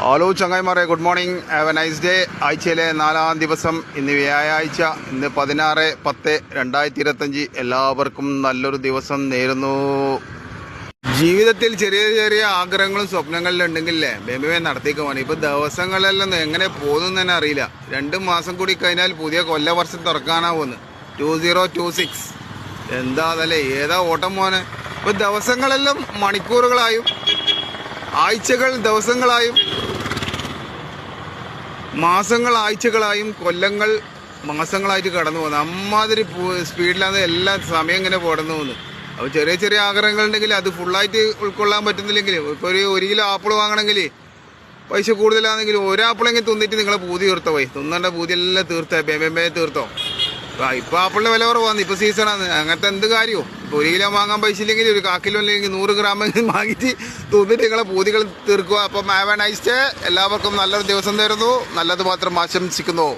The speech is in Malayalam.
ഹലോ ചങ്ങായിമാരെ, good morning, have a nice day. ആഴ്ചയിലെ 4-ാം ദിവസം, ഇന്ന് വ്യാഴാഴ്ച, ഇന്ന് 16/10/2025. എല്ലാവർക്കും നല്ലൊരു ദിവസം നേരുന്നു. ജീവിതത്തിൽ ചെറിയ ചെറിയ ആഗ്രഹങ്ങളും സ്വപ്നങ്ങളിലും ഉണ്ടെങ്കിലേ ബേബേ നടത്തിയേക്ക് വേണം. ഇപ്പം ദിവസങ്ങളെല്ലാം എങ്ങനെ പോകുന്നു തന്നെ അറിയില്ല. 2 മാസം കൂടി കഴിഞ്ഞാൽ പുതിയ കൊല്ലവർഷം തുറക്കാനാവുമെന്ന്. 2026 എന്താ അതല്ലേ, ഏതാ ഓട്ടം മോനെ. ഇപ്പം ദിവസങ്ങളെല്ലാം മണിക്കൂറുകളായും ആഴ്ചകൾ ദിവസങ്ങളായും മാസങ്ങൾ ആഴ്ചകളായും കൊല്ലങ്ങൾ മാസങ്ങളായിട്ട് കടന്നു പോകുന്നത്. അമ്മാതിരി സ്പീഡിലാണ് എല്ലാ സമയം ഇങ്ങനെ കടന്നു പോകുന്നത്. അപ്പോൾ ചെറിയ ചെറിയ ആഗ്രഹങ്ങളുണ്ടെങ്കിൽ അത് ഫുള്ളായിട്ട് ഉൾക്കൊള്ളാൻ പറ്റുന്നില്ലെങ്കിൽ, ഇപ്പോൾ ഒരു കിലോ ആപ്പിൾ വാങ്ങണമെങ്കിൽ പൈസ കൂടുതലാണെങ്കിൽ ഒരാപ്പിളെങ്കിൽ തിന്നിട്ട് നിങ്ങളെ പൂതി തീർത്തോ. പോയി തിന്നേണ്ട പൂതിയെല്ലാം തീർത്തോ, ബേ തീർത്തോ. ഇപ്പം ആപ്പിളിൻ്റെ വില കുറവാണ്, ഇപ്പോൾ സീസണാണ്. അങ്ങനത്തെ എന്ത് കാര്യമോ. ഇപ്പോൾ 1 കിലോ വാങ്ങാൻ പൈസ ഇല്ലെങ്കിൽ 1 കാ കിലോ അല്ലെങ്കിൽ 100 ഗ്രാമെങ്കിലും വാങ്ങിയിട്ട് തിന്നിട്ട് നിങ്ങളെ പൂതികൾ തീർക്കുക. അപ്പം ഹാവ് എ നൈസ് ഡേ. എല്ലാവർക്കും നല്ലൊരു ദിവസം തരുന്നു. നല്ലത് മാത്രം ആശംസിക്കുന്നു.